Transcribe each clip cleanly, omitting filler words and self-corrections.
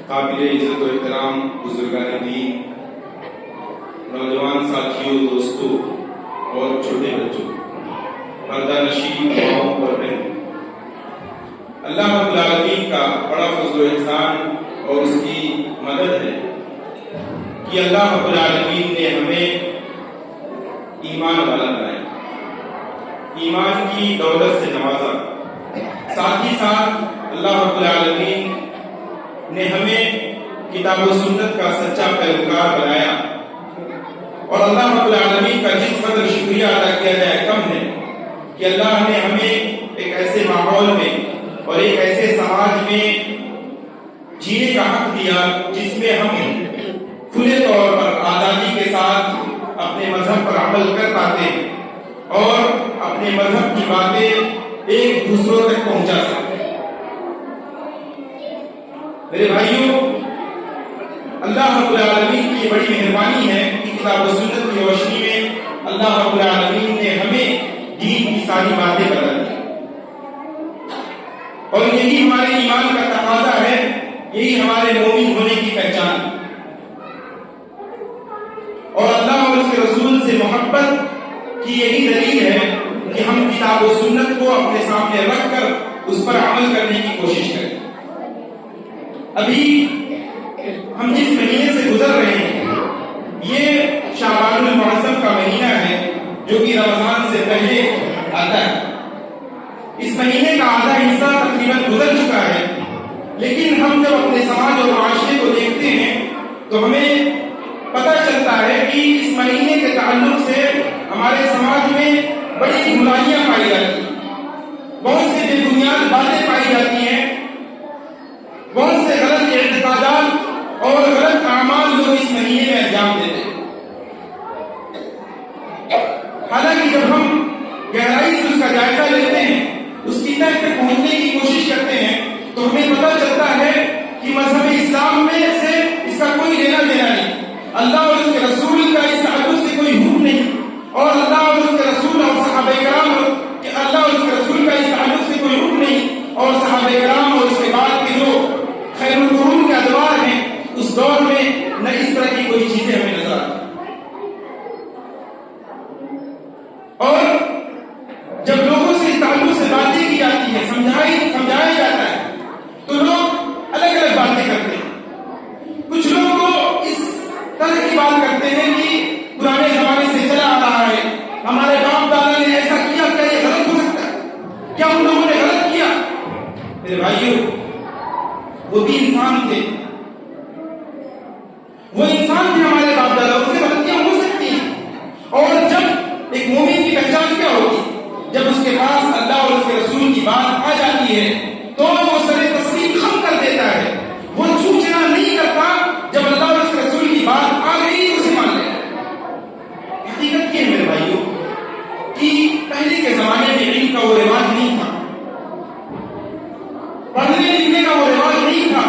قابل عزت و احترام بزرگان دین، نوجوان ساتھیوں، دوستوں اور چھوٹے بچوں، پردہ نشین ماؤں اور بہنوں، اللہ رب العالمین کا بڑا فضل و احسان اور اس کی مدد ہے کہ اللہ رب العالمین نے ہمیں ایمان والا بنایا، ایمان کی دولت سے نوازا۔ ساتھ ہی ساتھ اللہ رب العالمین نے ہمیں کتاب و سنت کا سچا پیروکار بنایا، اور اللہ رب العالمین کا جس قدر شکریہ ادا کیا جائے کم ہے کہ اللہ نے ہمیں ایک ایسے ماحول میں اور ایک ایسے سماج میں جینے کا حق دیا جس میں ہم کھلے طور پر آزادی کے ساتھ اپنے مذہب پر عمل کر پاتے ہیں اور اپنے مذہب کی باتیں ایک دوسروں تک پہنچا سکتے ہیں۔ میرے بھائیوں، اللہ رب العالمین کی بڑی مہربانی ہے کہ کتاب و سنت کی روشنی میں اللہ رب العالمین نے ہمیں دین کی ساری باتیں بتا دی، اور یہی ہمارے ایمان کا تقاضا ہے، یہی ہمارے مومن ہونے کی پہچان ہے، اور اللہ اور اس کے رسول سے محبت کی یہی دلیل ہے کہ ہم کتاب و سنت کو اپنے سامنے رکھ کر اس پر عمل کرنے کی کوشش کریں۔ ابھی ہم جس مہینے سے گزر رہے ہیں یہ شعبان المعظم کا مہینہ ہے، جو کہ رمضان سے پہلے آتا ہے۔ اس مہینے کا آدھا حصہ تقریباً گزر چکا ہے، لیکن ہم جب اپنے سماج اور معاشرے کو دیکھتے ہیں تو ہمیں پتہ چلتا ہے کہ اس مہینے کے تعلق سے ہمارے سماج میں بڑی برائیاں پائی جاتی ہیں، بہت سے بے بنیاد باتیں پائی جاتی ہیں، بہت سے غلط اعتقادات اور غلط اعمال لوگ اس مہینے میں انجام دیتے ہیں۔ حالانکہ جب ہم گہرائی سے اس کا جائزہ لیتے ہیں، اس کی تہ تک پہنچنے کی کوشش کرتے ہیں، تو ہمیں پتہ چلتا ہے کہ مذہب اسلام میں سے اس کا کوئی لینا دینا نہیں، اللہ اور اس کے رسول کا اس تعلق سے کوئی حکم نہیں، اور اللہ اور اس کے رسول اور صحابہ کرام کہ اللہ اور اس کے رسول کا اس تعلق سے کوئی حکم نہیں، اور صحابہ کرام اور اس کے بعد کے جو خیر القرون کے ادوار ہیں اس دور میں نہ اس طرح کی کوئی چیزیں ہمیں نظر آتی۔ اور جب لوگوں سے اس تعلق سے باتیں کی جاتی ہیں، سمجھایا جاتا ہے، تو لوگ الگ الگ باتیں کرتے ہیں۔ کچھ لوگ کو اس طرح کی بات کرتے ہیں کہ پرانے زمانے سے چلا آ رہا ہے، ہمارے باپ دادا نے ایسا کیا، کیا یہ غلط ہو سکتا ہے؟ کیا ان لوگوں نے غلط کیا؟ میرے بھائیوں، وہ بھی انسان تھے، وہ انسان تھے، ہمارے باپ دادا، اس سے غلطیاں ہو سکتی ہیں، اور جب ایک مومن کی پہچان کیا ہوگی؟ جب اس کے پاس اللہ اور اس کے رسول کی بات آ جاتی ہے تو وہ سر تسلیم خم کر دیتا ہے، وہ چوچنا نہیں کرتا، جب اللہ اور اس کے رسول کی بات آ گئی تو اسے مان لیتا ہے۔ حقیقت یہ ہے میرے بھائیوں کہ پہلے کے زمانے میں علم کا وہ رواج نہیں تھا، پڑھنے لکھنے کا وہ رواج نہیں تھا،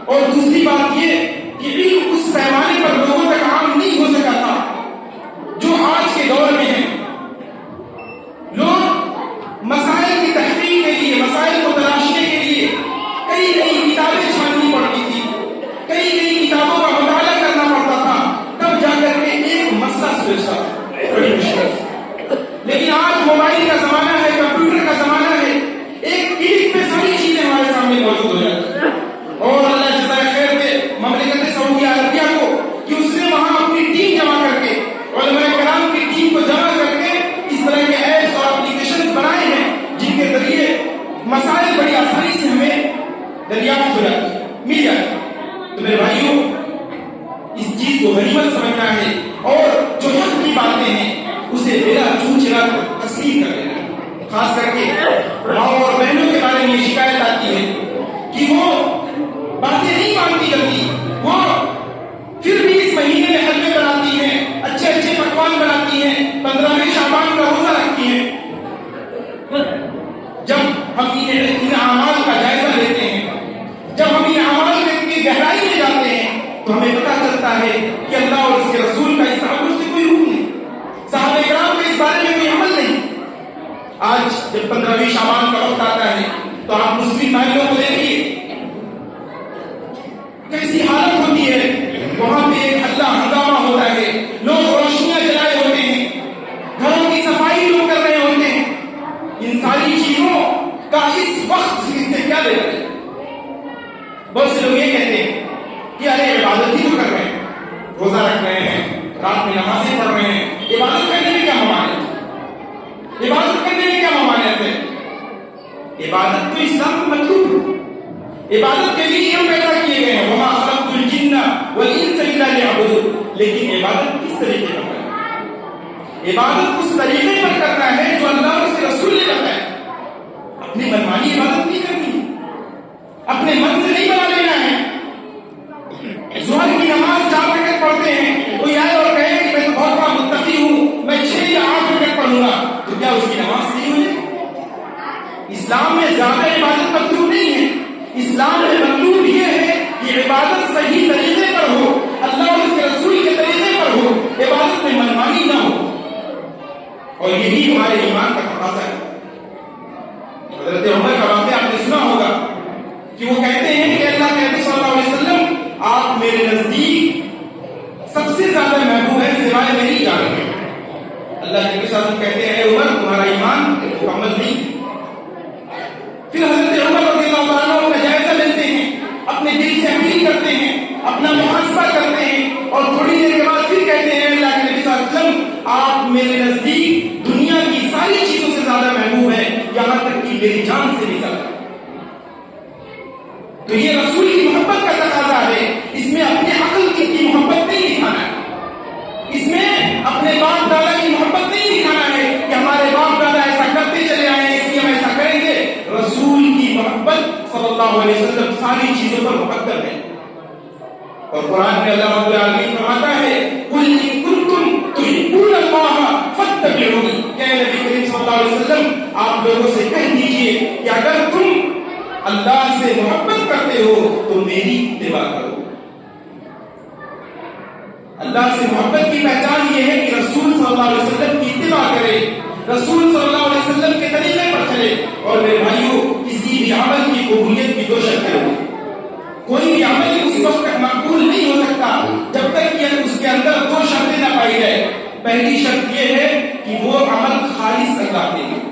اور دوسری بات یہ کہ علم اس پیمانے پر لوگوں تک عام نہیں ہو سکا تھا جو آج کے دور میں ہے۔ لوگ مسائل کی تحقیق کے لیے، مسائل کو تلاشنے کے لیے کئی کتابیں چھاننی پڑتی تھی، کئی کتابوں کا مطالعہ کرنا پڑتا تھا، تب جا کر کے ایک مسئلہ سلجھتا تھا، بڑی مشکل سے۔ لیکن آج موبائل کا زمانہ ہے، کمپیوٹر کا زمانہ ہے، ایک کلک پہ ساری چیزیں ہمارے سامنے موجود ہو جاتی ہیں، اور اللہ جزائے خیر دے مملکت سعودیہ عربیہ کو کہ اس نے وہاں اپنی ٹیم جمع کر کے، علماء کرام کی ٹیم کو جمع کر کے اس طرح کے ایپس اور اپلیکیشن بنائے ہیں جن کے ذریعے مسائل بڑی آسانی سے ہمیں دریافت ہو جاتی ہے، مل جاتی ہے۔ تو میرے بھائیوں، اس چیز کو غنیمت سمجھنا ہے، اور جو حق کی باتیں ہیں اسے بلا چوچلا تسلیم کر لینا ہے۔ خاص کر کے ماؤں اور بہنوں کے بارے میں شکایت آتی ہے کہ وہ باتیں نہیں مانتی جلدی، وہ پھر بھی اس مہینے میں حلوے بناتی ہیں، اچھے پکوان بناتی ہیں، 15ویں شعبان کا روزہ رکھتی ہیں۔ جب ہم ان اعمال کا جائزہ لیتے ہیں، جب ہم ان اعمال کی گہرائی میں جاتے ہیں، تو ہمیں پتہ چلتا ہے کہ اللہ اور اس کے رسول کا اس تعلق سے کوئی حکم نہیں، صحابہ کرام کا اس بارے میں کوئی عمل نہیں۔ آج جب 15ویں شعبان کا وقت آتا ہے تو آپ مسلم بھائیوں کو دیکھیے، کیسی حالت ہوتی ہے، وہاں پہ ایک ہلہ ہنگامہ ہوتا ہے، لوگ روشنیاں جلائے ہوتے ہیں، گھروں کی صفائی لوگ کر رہے ہوتے ہیں. ان ساری چیزوں کا اس وقت سے کیا لے رہے ہیں؟ بہت سے لوگ یہ کہتے ہیں کہ ارے عبادت ہی تو کر رہے ہیں، روزہ رکھ رہے ہیں، رات میں نمازیں پڑھ رہے ہیں، عبادت کرنے میں کیا ممانعت؟ عبادت کرنے میں کیا ممانعت ہے؟ عبادت تو اسلام کو مطلوب ہے، عبادت کے لیے ہم پیدا کیے گئے ہیں. وما خلقت الجن والانس الا ليعبدون. لیکن عبادت کس طریقے پر کرنا ہے؟ عبادت اس طریقے پر کرنا ہے جو اللہ اور اس کے رسول نے بتایا. اپنی منمانی عبادت نہیں کرنی، اپنے من سے نہیں بنا لینا ہے. ظہر کی نماز 4 رکعت پڑھتے ہیں، کوئی آئے اور کہے کہ میں تو بہت بڑا متقی ہوں، میں 6 یا 8 رکعت پڑھوں گا، تو کیا اس کی نماز صحیح ہو جائے؟ اسلام میں زیادہ عبادت مطلوب نہیں ہے. اسلام میں مطلوب یہ ہے کہ عبادت صحیح طریقے پر ہو، اللہ اور اس کے رسول کے طریقے پر ہو، عبادت میں منمانی نہ ہو. اور یہی ہمارے ایمان کا تقاضا ہے. حضرت عمر کا واقعہ آپ نے سنا ہوگا کہ وہ کہتے ہیں کہ اللہ کے نبی صلی اللہ علیہ وسلم آپ میرے نزدیک سب سے زیادہ محبوب ہے سوائے میری جان کے. اللہ کے نبی صلی اللہ علیہ وسلم کہتے ہیں اے عمر تمہارا ایمان مکمل نہیں. پھر حضرت عمر رضی اللہ عنہ کا جائزہ لیتے ہیں، اپنے دل سے اپیل کرتے ہیں، اپنا محاسبہ کرتے ہیں، اور تھوڑی دیر کے بعد پھر کہتے ہیں اللہ کے نبی صلی اللہ علیہ وسلم آپ میرے نزدیک دنیا کی ساری چیزوں سے زیادہ محبوب ہے، یہاں تک کہ میری جان سے بھی زیادہ. تو یہ رسول کی محبت کا تقاضا ہے. اس میں اپنے عقل کی محبت نہیں دکھانا ہے، اس میں اپنے باپ دادا کی محبت نہیں دکھانا ہے کہ ہمارے باپ دادا ایسا کرتے چلے آئے ہیں اس لیے ہم ایسا کریں گے. رسول کی محبت صلی اللہ علیہ وسلم ساری چیزوں پر مقدم ہے. اور قرآن میں اللہ رب العالمین فرماتا ہے قل ان کنتم تحبون اللہ فاتبعونی. کہ نبی کریم صلی اللہ علیہ وسلم آپ لوگوں سے کہہ دیجئے کہ اگر تم اللہ سے محبت کرتے ہو تو میری اتباع کرو. اللہ سے محبت کی پہچان یہ ہے کہ رسول صلی اللہ علیہ وسلم کی اتباع کرے، رسول صلی اللہ علیہ وسلم کے طریقے پر چلے. اور میرے بھائیوں کسی بھی عمل کی قبولیت کی 2 شرطیں ہوتی ہیں. کوئی بھی عمل اس وقت تک مقبول نہیں ہو سکتا جب تک کہ اس کے اندر 2 شرطیں نہ پائی جائے. پہلی شرط یہ ہے کہ وہ عمل خالص اللہ کے لیے.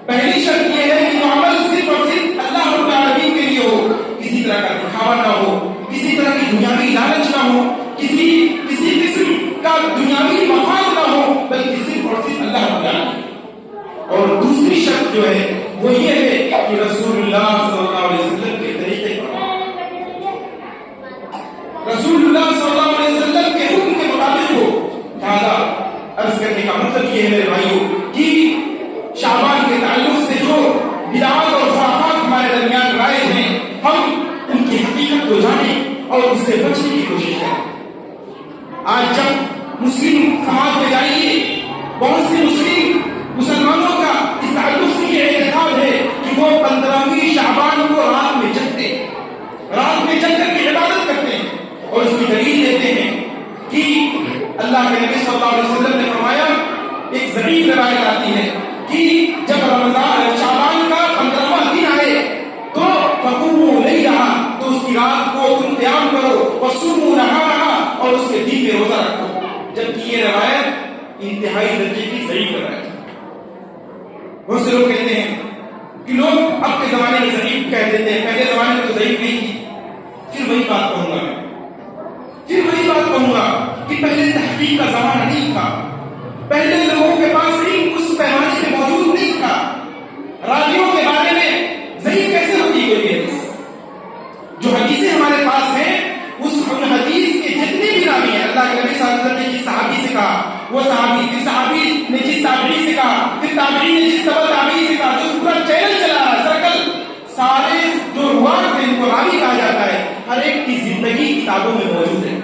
پہلی شرط یہ ہے کہ وہ عمل صرف اور صرف اللہ رب العالمین کے لیے ہو، کسی طرح کا دکھاوا نہ ہو، کسی طرح کی دنیاوی لالچ نہ ہو، کسی قسم کا دنیاوی مفاد نہ ہو، بلکہ صرف اور صرف اللہ رب العالمین. اور دوسری شرط جو ہے وہ یہ ہے کہ رسول اللہ صلی اللہ علیہ وسلم کے طریقے پر، رسول اللہ صلی اللہ علیہ وسلم کے حکم کے مطابق ہو. لہذا عرض کرنے کا مطلب یہ ہے میرے بھائیوں کہ شعبان کے تعلق سے جو بدعات اور خرافات ہمارے درمیان رائج ہیں، ہم ان کی حقیقت کو جانیں اور اس سے بچنے کی کوشش کریں. آج جب مسلم سماج میں جائیے، بہت سے مسلمانوں کا اس تعلق سے یہ اعتقاد ہے کہ وہ 15ویں شعبان کو رات میں جگتے ہیں، رات میں جگ کر کے عبادت کرتے ہیں. اور اس کی دلیل دیتے ہیں کہ اللہ کے نبی صلی اللہ علیہ وسلم نے فرمایا، ایک ضعیف روایت آتی ہے کہ جب رمضان شعبان کا 15واں دن آئے تو فقوموا لیلھا، تو اس کی رات کو تم قیام کرو، وصوموا نہارھا، اور اس کے دن میں روزہ رکھو. جبکہ یہ روایت انتہائی درجے کی ضعیف روایت ہے. بہت سے لوگ کہتے ہیں کہ لوگ اب کے زمانے میں ضعیف کہہ دیتے ہیں، پہلے زمانے میں تو ضعیف نہیں تھی. پھر وہی بات کہوں گا کہ پہلے تحقیق کا زمانہ نہیں تھا، پہلے لوگوں کے پاس علم اس پیمانے میں موجود نہیں تھا. راویوں کے بارے میں ضعیف کیسے ہوتی ہے کوئی حدیث؟ جو حدیثیں ہمارے پاس ہیں اس حدیث کے جتنے بھی راوی ہیں، اللہ کے نبی صلی اللہ علیہ وسلم نے جس صحابی سے کہا وہ صحابی، پھر صحابی نے جس تابعی سے کہا، پھر تابعی نے جس تبع تابعی سے کہا، جو پورا چینل چلا ہے سرکل، سارے جو روایت ہیں ان کو راوی کہا جاتا ہے. ہر ایک کی زندگی کتابوں میں موجود ہے.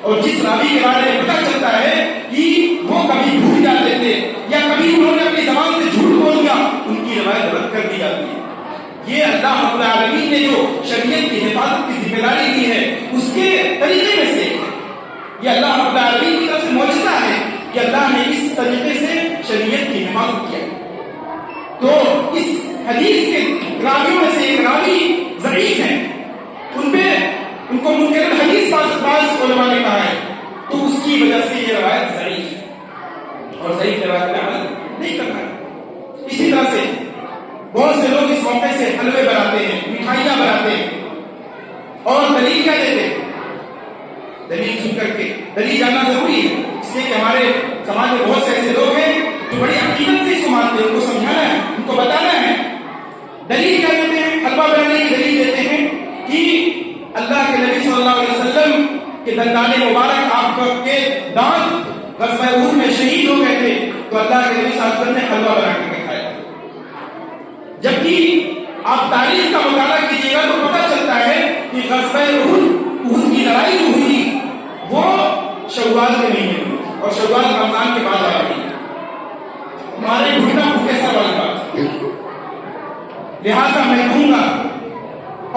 اور جس راوی کے بارے میں پتہ چلتا ہے کہ وہ کبھی بھول جاتے تھے یا کبھی انہوں نے اپنی زبان سے جھوٹ بول دیا، ان کی روایت رد کر دی جاتی ہے. یہ اللہ رب العالمین نے جو شریعت کی حفاظت کی ذمہ داری دی ہے اس کے طریقے میں سے یہ اللہ رب العالمین کی طرف سے معجزہ ہے کہ اللہ نے اس طریقے سے شریعت کی حفاظت کیا. تو اس حدیث کے راویوں میں سے ایک راوی ضعیف ہیں، ان پہ ان کو منکر الحدیث بعض علماء نے کہا ہے، تو اس کی وجہ سے یہ روایت ضعیف ہے اور ضعیف روایت پہ عمل نہیں کرنا ہے۔ اسی طرح سے بہت سے لوگ اس موقع سے حلوے بناتے ہیں، مٹھائیاں بناتے ہیں اور دلیل کیا دیتے ہیں؟ دلیل سن کر کے دلیل جاننا ضروری ہے، اس لیے کہ ہمارے سماج میں بہت سے ایسے لوگ ہیں جو بڑی عقیدت سے اس کو مانتے ہیں، ان کو سمجھانا ہے، ان کو بتانا ہے۔ دلیل کیا دیتے ہیں؟ حلوہ بنانے کی دلیل دیتے ہیں کہ اللہ کے نبی صلی اللہ علیہ وسلم کے دندان مبارک آپ کے دانت غزوہ احد میں شہید ہو گئے تھے، تو اللہ کے نبی صلی اللہ علیہ وسلم نے حلوہ بنا کے کھایا۔ جبکہ آپ تاریخ کا مطالعہ کیجیے گا تو پتہ چلتا ہے کہ غزوہ احد کی لڑائی جو ہوئی وہ شوال کے مہینے میں، اور شوال رمضان کے بعد آ رہی ہے، ہمارے بھوکا بھوکے سا والی بات، لہٰذا میں کہوں گا۔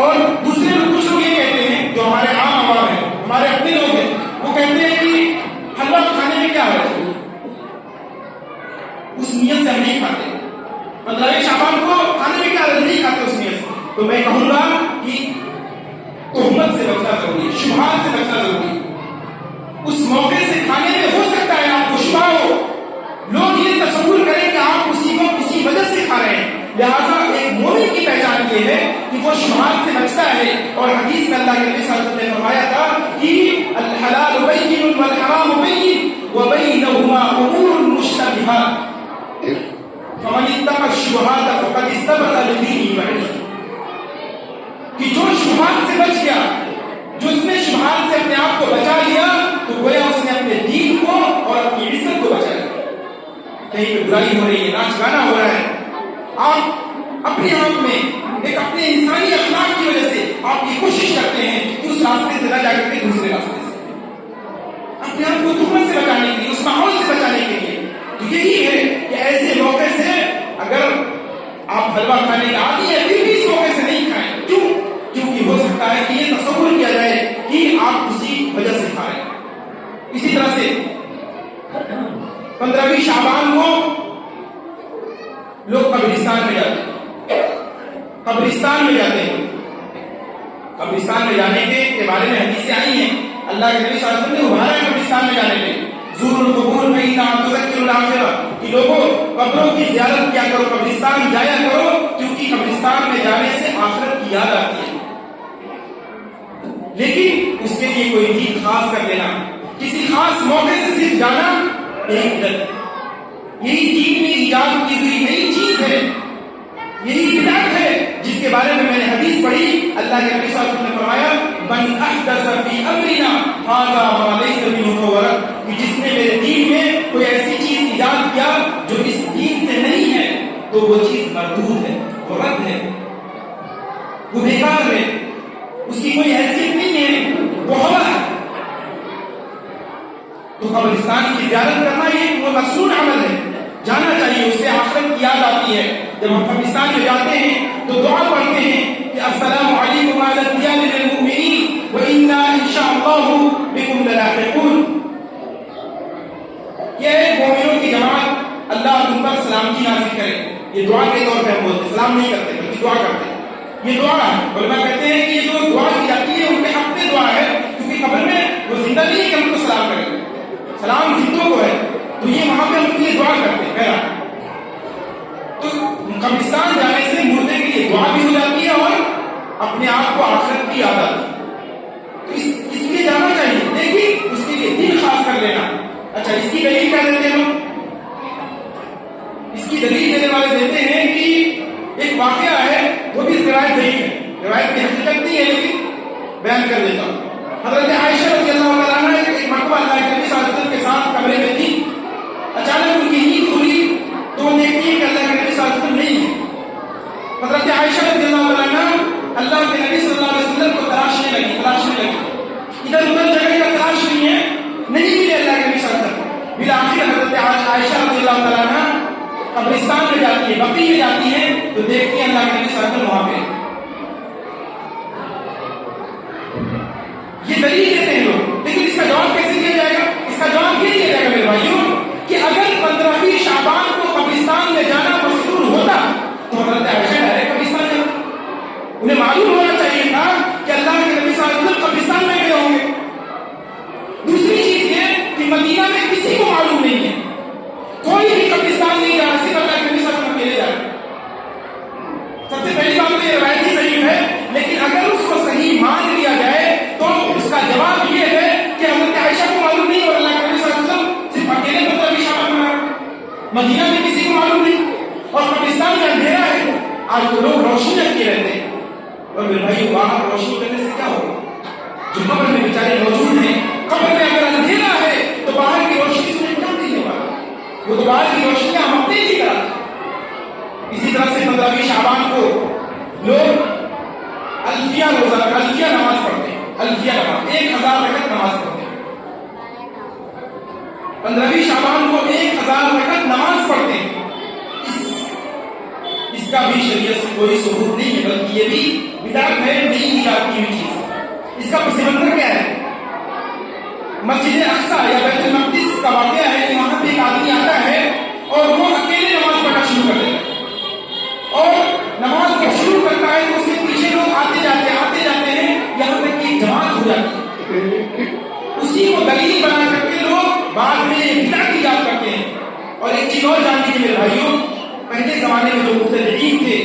اور دوسرے کچھ لوگ یہ کہتے ہیں جو ہمارے عام عوام ہیں، ہمارے اپنے لوگ ہیں، وہ کہتے ہیں کہ حلوہ کھانے میں کیا ہے، اس نیت سے ہم نہیں کھاتے، 15 شعبان کو کھانے میں کیا ہے، نہیں کھاتے اس نیت سے۔ تو میں کہوں گا کہ تہمت سے بچنا ضروری ہے، شبہات سے بچنا ضروری ہے۔ اس موقع سے کھانے میں ہو سکتا ہے آپ کو شبہ ہو، لوگ یہ تصور کریں کہ آپ اسی کو کسی وجہ سے کھا رہے ہیں، لہٰذا ایک مومن کی پہچان یہ ہے کہ وہ شبہات سے بچتا ہے۔ اور حدیث میں اللہ کے نبی صلی اللہ علیہ وسلم نے فرمایا تھا کہ الحلال بین والحرام بین وبینہما امور مشتبہات فمن اتقى الشبہات فقد استبرأ لدینہ وعرضہ، کہ جو شبہات سے بچ گیا، جو اس نے شبہات سے اپنے آپ کو بچا لیا، تو گویا اس نے اپنے دین کو اور اپنی عزت کو بچا لیا۔ کہیں پہ برائی ہو رہی ہے، ناچ گانا ہو رہا ہے، آپ اپنے آپ میں ایک اپنے انسانی اخلاق کی وجہ سے آپ یہ کوشش کرتے ہیں کہ اس راستے سے نہ جا کر کے دوسرے راستے سے، اپنے آپ کو تہمت سے بچانے کے لیے، اس ماحول سے بچانے کے لیے۔ تو یہی ہے کہ ایسے موقع سے اگر آپ حلوہ کھانے کے عادی ہیں پھر بھی اس موقع سے نہیں کھائیں۔ کیوں؟ کیونکہ ہو سکتا ہے کہ یہ تصور کیا جائے کہ آپ اسی وجہ سے کھا رہے ہیں۔ اسی طرح سے 15 شعبان کو لوگ قبرستان میں جاتے ہیں، قبرستان میں جاتے ہیں، قبرستان میں جانے کے بارے میں حدیثیں آئی ہیں، اللہ کے نبی صلی اللہ علیہ وسلم نے ابھارا ہے قبرستان میں جانے کے۔ زور القبور فإنها تذکر الآخرہ، کہ لوگوں قبروں کی زیارت کیا کرو، قبرستان جایا کرو، کیونکہ قبرستان میں جانے سے آخرت کی یاد آتی ہے۔ لیکن اس کے لیے کوئی دین خاص کر لینا، کسی خاص موقع سے صرف جانا، یہی بدعت، یہی دین میں ایجاد کی ہوئی نئی چیز ہے، یہی بدعت ہے جس کے بارے میں نے حدیث پڑھی، اللہ کے نبی صلی اللہ علیہ وسلم نے فرمایا من احدث فی امرنا ھذا ما لیس منہ فہو رد، کہ جس نے میرے دین میں کوئی ایسی چیز ایجاد کیا جو اس دین سے نہیں ہے تو وہ چیز مردود ہے، وہ رد ہے، وہ بیکار ہے، اس کی کوئی حیثیت نہیں ہے، وہ ہوا ہے۔ تو قبرستان کی زیارت کرنا یہ وہ مقصود عمل ہے، جانا چاہیے، اس سے آخرت کی یاد آتی ہے۔ جب ہم قبرستان میں جاتے ہیں تو دعا پڑھتے ہیں کہ السلام علیکم اہل الدیار للمؤمنین وانا ان شاء اللہ بکم للاحقون، یہ ہے مومنوں کی جماعت، اللہ تم پر سلامتی نازل کرے۔ یہ دعا کے طور پہ ہم بولتے، سلام نہیں کرتے بلکہ دعا کرتے ہیں، یہ دعا ہے۔ علماء کہتے ہیں کہ یہ جو دعا کی جاتی ہے ان کے حق میں دعا ہے، کیونکہ قبر میں وہ زندہ نہیں ہے کہ ہم کو سلام کریں، سلام زندوں کو ہے، تو یہ وہاں پہ ہم کے لیے دعا کرتے ہیں۔ پہلا تو قبرستان جانے سے مردے کے لیے دعا بھی ہو جاتی ہے اور اپنے آپ کو آخرت کی یاد آتی ہے، تو اس لیے جانا چاہیے، لیکن اس کے لیے دن خاص کر لینا۔ اچھا، اس کی دلیل کیا دیتے ہیں لوگ؟ اس کی دلیل دینے والے دیتے ہیں کہ ایک واقعہ ہے، وہ بھی روایت صحیح ہے، روایت کی حقیقت نہیں ہے لیکن بیان کر دیتا ہوں۔ حضرت عائشہ رضی اللہ تعالیٰ عنہ ایک مرتبہ اللہ کے نبی صلی اللہ علیہ وسلم کے ساتھ کمرے میں تھی، اچانک ان کی نیند کھلی تو وہ دیکھتی ہے کہ اللہ کے نبی صلی اللہ علیہ وسلم نہیں ہے۔ حضرت عائشہ رضی اللہ تعالیٰ عنہ اللہ کے نبی صلی اللہ علیہ وسلم کو تلاشنے لگی، ادھر ادھر جگہ کا تلاش نہیں ہے، نہیں ملے اللہ کے نبی صلی اللہ علیہ وسلم۔ بالآخر حضرت عائشہ رضی اللہ تعالیٰ عنہ قبرستان میں جاتی ہے، بقیع میں جاتی ہے، تو دیکھتی ہے اللہ کے نبی صلی اللہ علیہ وسلم وہاں پہ۔ یہ دلیل دیتے ہیں لوگ، لیکن اس کا جواب کیسے دیا جائے گا؟ اس کا جواب یہ دیا جائے گا میرے بھائیوں کہ اگر 15 شعبان کو قبرستان میں جانا مسنون ہوتا تو حضرت عائشہ ڈائریکٹ قبرستان جاتی، انہیں معلوم ہونا چاہیے تھا کہ اللہ کے نبی صلی اللہ علیہ وسلم قبرستان روشنیاں کیے رہتے ہیں. اور میرے بھائی وہاں روشنی کرنے سے کیا ہوگا؟ جو قبر میں بیچارے موجود ہیں, قبر میں اگر اندھیرا ہے تو باہر کی روشنی سے کیا نہیں ہوگا؟ وہ تو باہر کی روشنیاں ہم اپنے لیے کراتے ہیں. اسی طرح سے 15 شعبان کو لوگ الفیہ روزہ, الفیہ نماز پڑھتے ہیں. الفیہ نماز 1000 رکعت نماز پڑھتے ہیں. 15 شعبان کو 1000 رکعت نماز پڑھتے ہیں. اس کا بھی شریعت سے کوئی ثبوت نہیں ہے, بلکہ یہ بھی بدعت ہے, نہیں ایجاد کی ہوئی چیز. اس کا پس منظر کیا ہے؟ مسجد اقصی یا بیت المقدس کا واقعہ ہے کہ وہاں پہ ایک آدمی آتا ہے اور وہ اکیلے نماز پڑھنا شروع کر دیتا ہے, اور نماز کو شروع کرتا ہے تو اس کے پیچھے لوگ آتے جاتے ہیں یہاں تک کہ جماعت ہو جاتی ہے. اسی کو دلیل بنا کر کے لوگ بعد میں بدعت ایجاد کرتے ہیں. اور ایک چیز اور جان لیجیے میرے بھائیوں, پہلے زمانے میں جو مبتدعین تھے,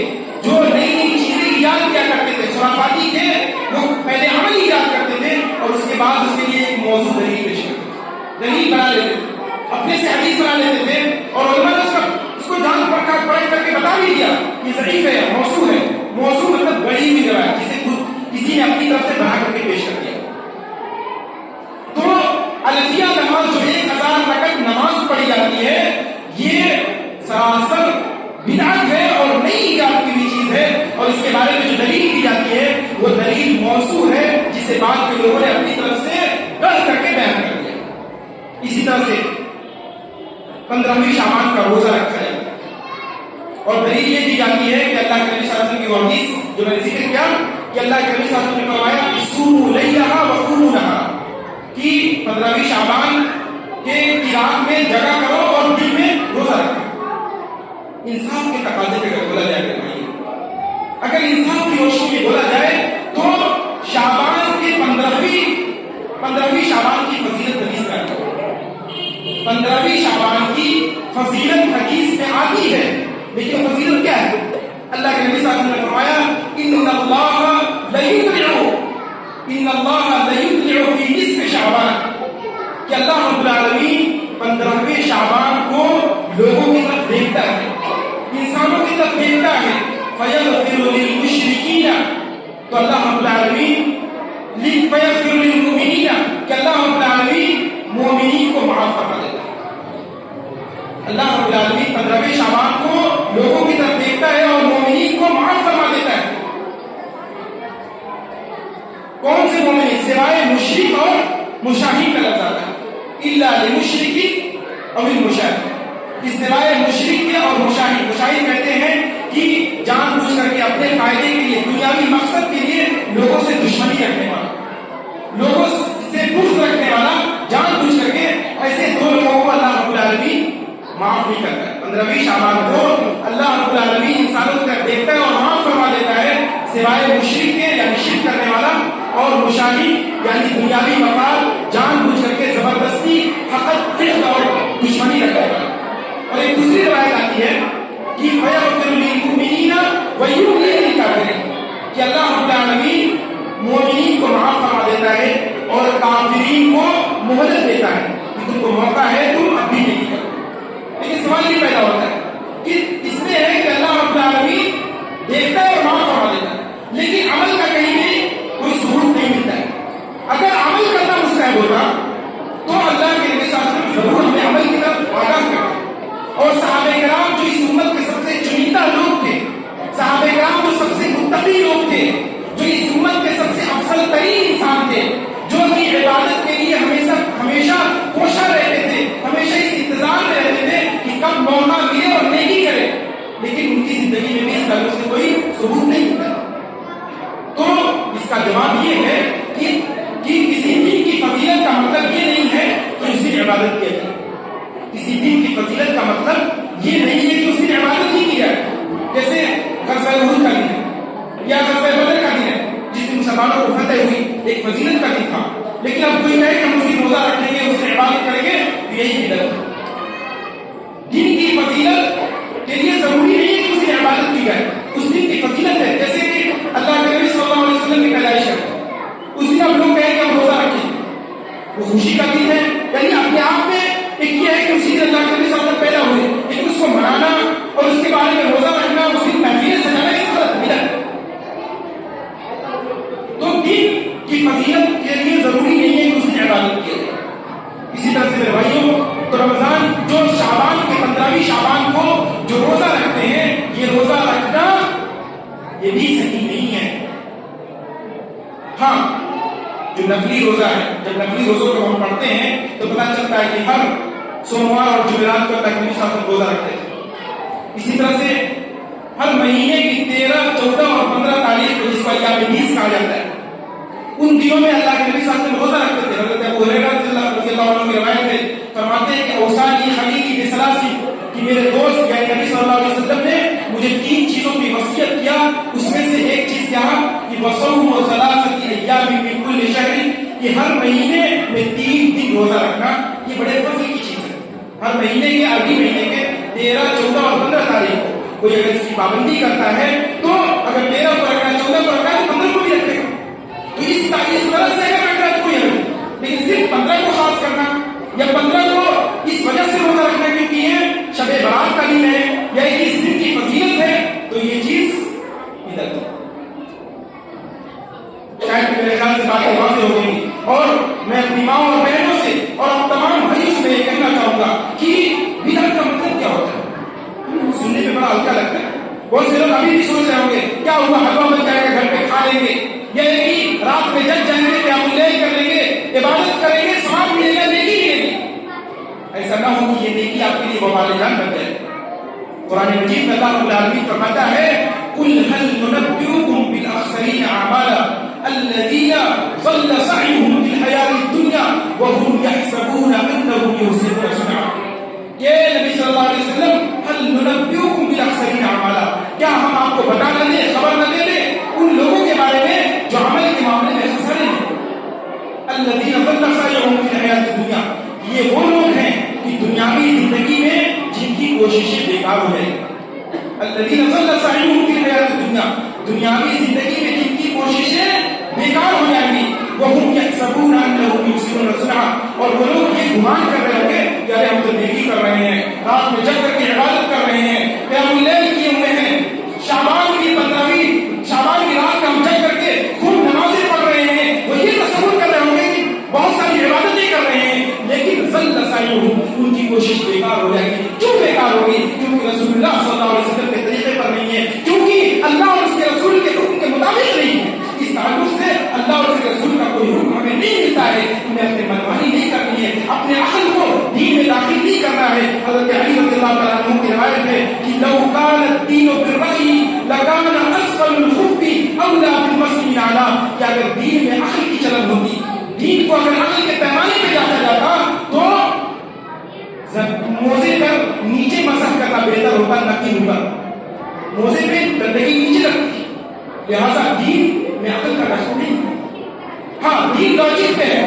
جو نئی نئی چیزیں ایجاد کیا کرتے تھے, خرافاتی تھے, وہ پہلے عمل ایجاد کرتے تھے اور اس کے بعد اس کے لیے ایک موضوع دلیل پیش کرتے تھے, دلیل بنا لیتے تھے, اپنے سے حدیث بنا لیتے تھے, اور علماء نے اس کو جان پرکھ کر کے بتا بھی دیا کہ ضعیف ہے, موضوع ہے. موضوع مطلب بڑی ہوئی روایت جسے خود کسی نے اپنی طرف سے بنا کر کے پیش کر دیا. تو الفیہ نماز جو 1000 رکعت نماز پڑھی جاتی ہے, یہ سراسر بدعت ہے اور نئی ایجاد کی ہوئی چیز ہے. اور اس کے بارے میں جو دلیل دی جاتی ہے وہ دلیل موضوع ہے, جسے بعد کے لوگوں نے اپنی طرف سے گڑھ کر کے بیان کر دیا. اسی طرح سے 15 شعبان کا روزہ رکھا جاتا ہے, اور دلیل یہ دی جاتی ہے کہ اللہ کے نبی صلی اللہ علیہ وسلم کی وہ حدیث جو میں نے ذکر کیا کہ اللہ کے نبی صلی اللہ علیہ وسلم نے فرمایا صوموا لیلھا وقوموا لھا, کہ 15 شعبان کے رات میں جگہ کرو اور دن میں روزہ رکھو. انصاف کے تقاضے پہ اگر بولا جائے کہ اگر انصاف کی روشنی میں بولا جائے تو شعبان کے 15 شعبان کی فضیلت حدیث کا ہے. 15 شعبان کی فضیلت حدیث میں آتی ہے, لیکن فضیلت کیا ہے؟ اللہ کے نبی صلی اللہ علیہ وسلم نے فرمایا ان اللہ لیطلع فی نصف شعبان, کہ اللہ رب العالمین 15 شعبان کو لوگوں کی طرف دیکھتا ہے, انسانوں کی طرف دیکھتا ہے. فیغفر للمشرکین, تو اللہ رب العالمین فیغفر للمؤمنین, کہ اللہ رب العالمین مومنین کو معاف فرما دیتا ہے. اللہ رب العالمین 15 شعبان کو لوگوں کی طرف دیکھتا ہے اور مومنین کو معاف فرما دیتا ہے. کون سے مومنین؟ سوائے مشرک اور مشاہد کا لفظ آتا ہے, الا للمشرک او المشاہد, اس سوائے مشرک کے اور مشاہد. مشاہد کہتے ہیں کہ جان بوجھ کر کے اپنے فائدے کے لیے, دنیاوی مقصد کے لیے لوگوں سے دشمنی رکھنے والا, لوگوں سے بغض رکھنے والا, جان بوجھ کر کے ایسے دو لوگوں کو اللہ رب العالمین معاف نہیں کرتا ہے. 15 شعبان کو اللہ رب العالمین انسانوں کی طرف دیکھتا ہے اور معاف فرما دیتا ہے, سوائے مشرک کے یعنی شرک کرنے والا اور مشاہد یعنی دنیاوی مفاد جان بوجھ کر کے زبردستی حقد اور دشمنی رکھنے والا. اور ایک دوسری روایت آتی ہے کہ فیغفر للمؤمنین ویملی للکافرین, کہ اللہ رب العالمین مومنین کو معاف فرما دیتا ہے اور کافرین کو مہلت دیتا ہے کہ تم کو موقع ہے, تم اب بھی نہیں کرو. لیکن سوال یہ پیدا ہوتا ہے کہ اس میں ہے کہ اللہ رب العالمین دیکھتا ہے اور معاف فرما دیتا ہے, لیکن عمل کا کہیں بھی کوئی ثبوت نہیں ملتا ہے. اگر عمل کرنا مستحب ہوتا تو اللہ کے نبی صلی اللہ علیہ وسلم ضرور ہمیں عمل کی طرف آگاہ کرتے. اور صحابہ کرام جو اس امت کے سب سے چنیدہ لوگ تھے, صحابہ کرام جو سب سے متقی لوگ تھے, جو اس امت کے سب سے افضل ترین انسان تھے, جو اپنی عبادت کے لیے ہمیشہ کوشاں رہتے تھے, ہمیشہ اس انتظار میں رہتے تھے کہ کب موقع ملے اور نیکی کرے, لیکن ان کی زندگی میں بھی اس تعلق سے کوئی ثبوت نہیں ملتا. تو اس کا جواب یہ ہے کہ کسی دن کی فضیلت کا مطلب یہ نہیں ہے کہ اس دن عبادت کی جائے. کسی دن کی فضیلت کا مطلب یہ نہیں ہے کہ اس دن عبادت ہی کی جائے. جیسے غزوہ احد کا دن ہے یا غزوہ بدر کا دن ہے, جس دن مسلمانوں کو فتح ہوئی, ایک فضیلت کا دن تھا. لیکن اب کوئی کہے کہ ہم اس دن روزہ رکھیں گے, اس دن عبادت کریں گے, تو یہی بدعت ہے. دن کی فضیلت کے لیے ضروری نہیں ہے کہ اس دن عبادت کی جائے. اس دن کی فضیلت ہے جیسے کہ اللہ کے نبی صلی اللہ علیہ وسلم کی پیدائش ہے, اس دن اب لوگ کہیں کہ ہم روزہ رکھیں, وہ خوشی کا دن ہے. یعنی اپنے آپ میں ایک یہ ہے کہ اسی دن اللہ کے نبی صلی اللہ علیہ وسلم پیدا ہوئے, لیکن اس کو منانا اور اس کے بارے میں روزہ رکھنا, اس دن محفلیں سجانا, اس طرح بدعت. جو نفلی روزہ ہے، جب نفلی روزوں کو ہم پڑھتے ہیں تو پتہ چلتا ہے کہ ہر سوموار اور جمعرات کو اللہ کے نبی صلی اللہ علیہ وسلم روزہ رکھتے تھے۔ اسی طرح سے ہر مہینے کی 13، 14 اور 15 تاریخ کو جس کو ایام بیس کہا جاتا ہے، ان دنوں میں اللہ کے نبی صلی اللہ علیہ وسلم روزہ رکھتے تھے۔ حضرت ابو ہریرہ رضی اللہ عنہ کی روایت ہے، فرماتے ہیں کہ اوصانی خلیلی بثلاث، کہ میرے دوست یعنی نبی صلی اللہ علیہ وسلم نے مجھے 3 چیزوں کی وصیت کیا، اس میں سے ایک چیز کیا کہ وصوم ثلاثۃ ایام من کل شہر، کہ ہر مہینے میں 3 دن روزہ رکھنا، یہ بڑے فضل کی چیز ہے۔ ہر مہینے کے عربی مہینے کے 13، 14 اور 15 تاریخ کو کوئی اگر اس کی پابندی کرتا ہے تو اگر 13 کو رکھنا ہے، 14 کو رکھنا ہے تو 15 کو بھی رکھے گا۔ تو اس طرح سے اگر رکھ رہا ہے تو کوئی حرج نہیں، لیکن صرف 15 کو خاص کرنا یا 15 کو اس وجہ سے روزہ رکھنا کیونکہ یہ شب برات کا دن ہے یا اس دن کی فضیلت ہے، تو یہ چیز بدعت ہے۔ شاید میرے خیال سے باتیں واضح ہو گئی، اور میں اپنی ماں اور بہنوں سے اور اب تمام بھائیوں سے یہ کہنا چاہوں گا کہ بدعت کا مطلب کیا ہوتا ہے؟ سننے میں بڑا ہلکا لگتا ہے۔ بہت سے لوگ ابھی بھی سوچ رہے ہوں گے کیا ہوا، حلوہ بن جائے گا، گھر پہ کھا لیں گے، یا کہ رات میں جگ جائیں گے، قیام اللیل کر لیں گے، عبادت کریں گے، ثواب ملے گا، نیکی ملے گی۔ ایسا نہ ہو کہ یہ نیکی آپ کے لیے وبال جان بن جائے۔ قرآن مجید میں اللہ رب العالمین فرماتا ہے قل هل ننبئكم بالاخسرین اعمالا الذين ضل سعيهم في الحياة الدنيا وهم يحسبون انهم يحسنون صنعا۔ کہ نبی صلی اللہ علیہ وسلم هل ننبئكم بالاخسرین اعمالا، کیا ہم آپ کو بتا نہ دیں، خبر نہ دے دیں ان لوگوں کے بارے میں جو عمل کے معاملے میں خسرے ہیں؟ الذين ضل سعيهم في الحياة الدنيا، یہ وہ لوگ ہیں کہ دنیاوی زندگی میں جن کی کوششیں بیکار ہو جائیں گی۔ الذين ضل سعيهم في الحياة الدنيا، دنیاوی زندگی میں جن کی کوششیں بیکار ہو جائیں گی، وهم يحسبون انهم يحسنون صنعا، اور وہ لوگ یہ گمان کر رہے ہوں گے کہ ارے ہم تو نیکی کر رہے ہیں، رات میں جگ کر کے عبادت کر رہے ہیں، قیام اللیل کیے ہوئے ہیں، شعبان کی 15ویں شعبان کی رات میں ہم جگ کر کے خوب نمازیں پڑھ رہے ہیں، وہ یہ تصور کر رہے ہوں گے کہ بہت ساری عبادتیں کر رہے ہیں، لیکن ضل سعیہم، ان کی کوشش بیکار ہو جائے گی۔ کیوں بیکار ہوگی؟ کیونکہ رسول اللہ صلی اللہ علیہ وسلم کے طریقے پر نہیں ہے، کیونکہ اللہ اور اس کے رسول کے حکم کے مطابق نہیں ہے۔ اس تعلق سے اللہ اور اس کے رسول کا کوئی حکم ہمیں نہیں ملتا ہے، ہمیں اپنے منمانی نہیں کرنی ہے، اپنے عقل کو دین میں داخل نہیں کرنا ہے۔ حضرت علی رضی اللہ تعالیٰ عنہ کی روایت ہے کہ لو کان الدین بالرأی لکان اسفل الخف اولی بالمسح الاعلی، کہ اگر دین میں عقل کی چلن ہوتی، دین کو اگر عقل کے پیمانے پہ جاتا جاتا تو موزے پر نیچے مسح کرنا بہتر ہوتا، نہ کہ اوپر۔ موزے پہ گندگی نیچے رکھتی، لہذا دین میں عقل کا دخل نہیں ہے۔ ہاں دین لاجک پہ ہے،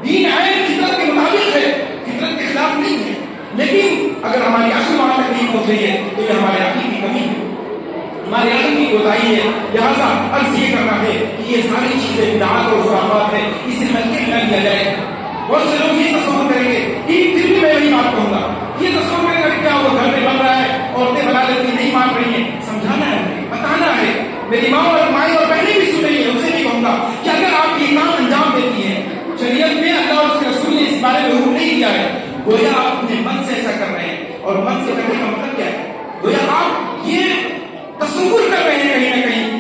دین عین فطرت کے مطابق ہے، فطرت کے خلاف نہیں ہے، لیکن اگر ہماری عقل وہاں تک نہیں پہنچ رہی ہے تو یہ ہمارے عقل کی کمی ہے، ہمارے عقل کی کوتاہی ہے۔ لہذا عرض یہ کرنا ہے کہ یہ ساری چیزیں بدعات اور خرافات ہیں، اسے ہلکے میں نہ لیا جائے۔ بہت سے لوگ یہ تصور کریں گے، پھر بھی میں وہی بات کہوں گا، یہ تصور کریں گے کیا وہ گھر میں بن رہا ہے، عورتیں بنا لیتی نہیں مان رہی ہیں، سمجھانا ہے، بتانا ہے۔ میری ماں اور مائیں اور بہنیں بھی سن رہی ہیں، ان سے بھی کہوں گا کہ اگر آپ یہ کام انجام دیتی ہیں، شریعت میں اللہ اور اس کے رسول نے اس بارے میں حکم نہیں دیا ہے، گویا آپ اپنے من سے ایسا کر رہے ہیں، اور من سے کرنے کا مطلب کیا ہے؟ گویا آپ یہ تصور کر رہے ہیں کہیں نہ کہیں،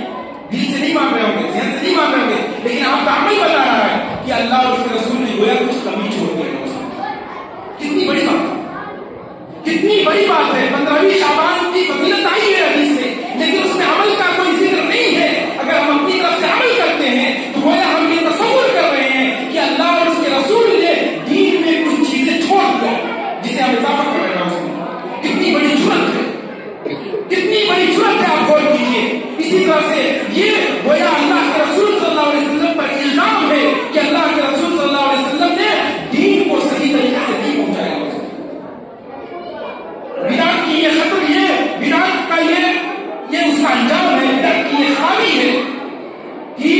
دل سے نہیں مان رہے ہوں گے، ذہن سے نہیں مان رہے ہوں گے، لیکن آپ کا عمل بتا رہا ہے کہ اللہ اور اس کے رسول نے گویا کچھ کمی چھوڑ دی ہے۔ کتنی بڑی بات ہے، کتنی بڑی بات ہے۔ 15ویں شعبان کی فضیلت آئی ہے حدیث سے، لیکن اس میں عمل کا کوئی ذکر نہیں ہے۔ اگر ہم اپنی طرف سے عمل کرتے ہیں تو گویا ہم یہ تصور کر رہے ہیں کہ اللہ اور اس کے رسول نے دین میں کچھ چیزیں چھوڑ دیا جسے ہم اضافہ کر رہے ہیں۔ اس میں کتنی بڑی جرأت ہے، کتنی بڑی جرأت ہے، آپ غور کیجیے۔ اسی طرح سے یہ گویا اللہ کے رسول صلی اللہ علیہ وسلم پر الزام ہے کہ اللہ کے رسول صلی اللہ علیہ وسلم نے دین کو صحیح طریقے سے نہیں پہنچایا۔ بدعت کی یہ خطر، یہ بدعت کا یہ اس کا انجام ہے، بدعت کی یہ خامی ہے کہ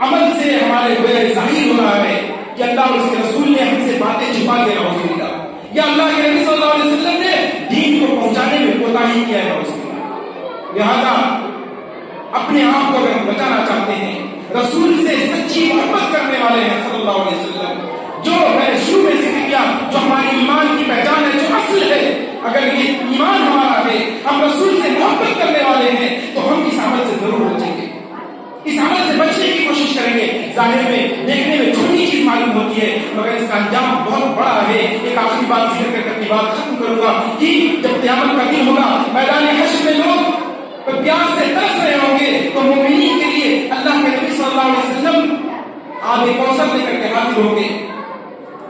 عمل سے ہمارے گویا ظاہر ہو رہا ہے کہ اللہ اور اس کے رسول نے ہم سے باتیں چھپا کے نعوذ باللہ، یا اللہ کے نبی صلی اللہ علیہ وسلم نے دین کو پہنچانے میں کوتاہی کیا ہے نعوذ باللہ۔ لہذا اپنے آپ کو اگر ہم بچانا چاہتے ہیں، رسول سے سچی محبت کرنے والے ہیں صلی اللہ علیہ وسلم، جو میں نے شروع میں ذکر کیا، جو ہماری ایمان کی پہچان ہے، جو اصل ہے، اگر یہ ایمان ہمارا ہے، ہم رسول سے محبت کرنے والے ہیں، تو ہم اس عمل سے ضرور بچیں گے، اس عمل سے بچنے کی کوشش کریں گے۔ ظاہر میں دیکھنے مگر اس کا انجام بہت بڑا ہے. ایک آخری بات ذکر کر کے اپنی بات ختم کروں گا کہ جب قیامت کا دن ہوگا میدان حشر میں لوگ پیاس سے ترس رہے ہوں گے تو مومنین کے لیے اللہ کے نبی صلی اللہ علیہ وسلم آب کوثر لے کر کے حاضر ہوں گے,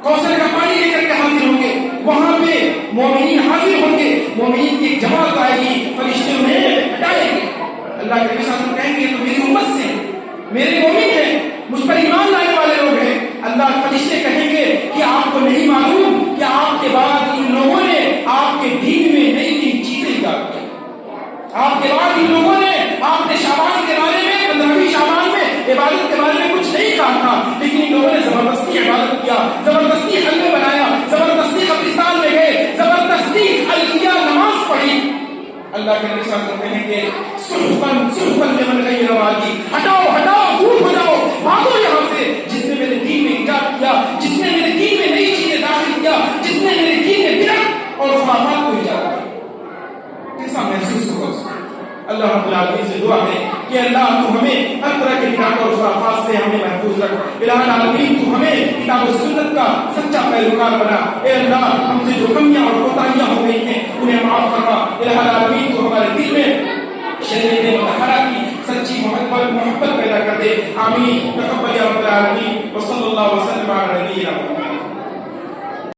کوثر کا پانی لے کر کے حاضر ہوں گے. وہاں پہ مومنین حاضر ہوں گے, مومنین کی ایک جماعت آئے گی, فرشتے انہیں ہٹائیں گے. اللہ کے نبی صلی اللہ علیہ وسلم کہیں گے تو میری امت سے, میرے مومن ہیں, مجھ پر ایمان لانے والے لوگ ہیں. اللہ فرشتے کہیں گے کہ آپ کو نہیں معلوم کہ آپ کے بعد ان لوگوں نے آپ کے دین میں نئی نئی چیزیں ایجاد کی. آپ کے بعد ان لوگوں نے آپ نے شعبان کے بارے میں 15ویں شعبان میں عبادت کے بارے میں کچھ نہیں کہا تھا, لیکن ان لوگوں نے زبردستی عبادت کیا, زبردستی حلوے بنایا, زبردستی قبرستان میں گئے, زبردستی الفیہ نماز پڑھی. اللہ کے نبی صلی اللہ علیہ وسلم کہیں گے سلطن سلطن لمن غیر واجی, ہٹاؤ ہٹاؤ دور ہو جاؤ, بھاگو یہاں سے, جس نے میرے دین میں ایجاد کیا, جس نے میرے دین میں نئی چیزیں داخل کیا, جس نے میرے دین میں بدعت اور خرافات کو ایجاد کیا. کیسا محسوس ہوگا اس کو؟ اللہ رب العالمین سے دعا ہے کہ اللہ تو ہمیں ہر طرح کے بدعت اور خرافات سے ہمیں محفوظ رکھ. الہ العالمین تو ہمیں کتاب و سنت کا سچا پیروکار بنا. اے اللہ ہم سے جو کمیاں اور کوتاہیاں ہو گئی ہیں انہیں معاف فرما. الہ العالمین تو ہمارے دل میں شریعت مطہرہ کی سچی محبت پیدا کر دے. آمین. تقبل یا رب العالمین. وصلی اللہ وسلم علی نبینا محمد.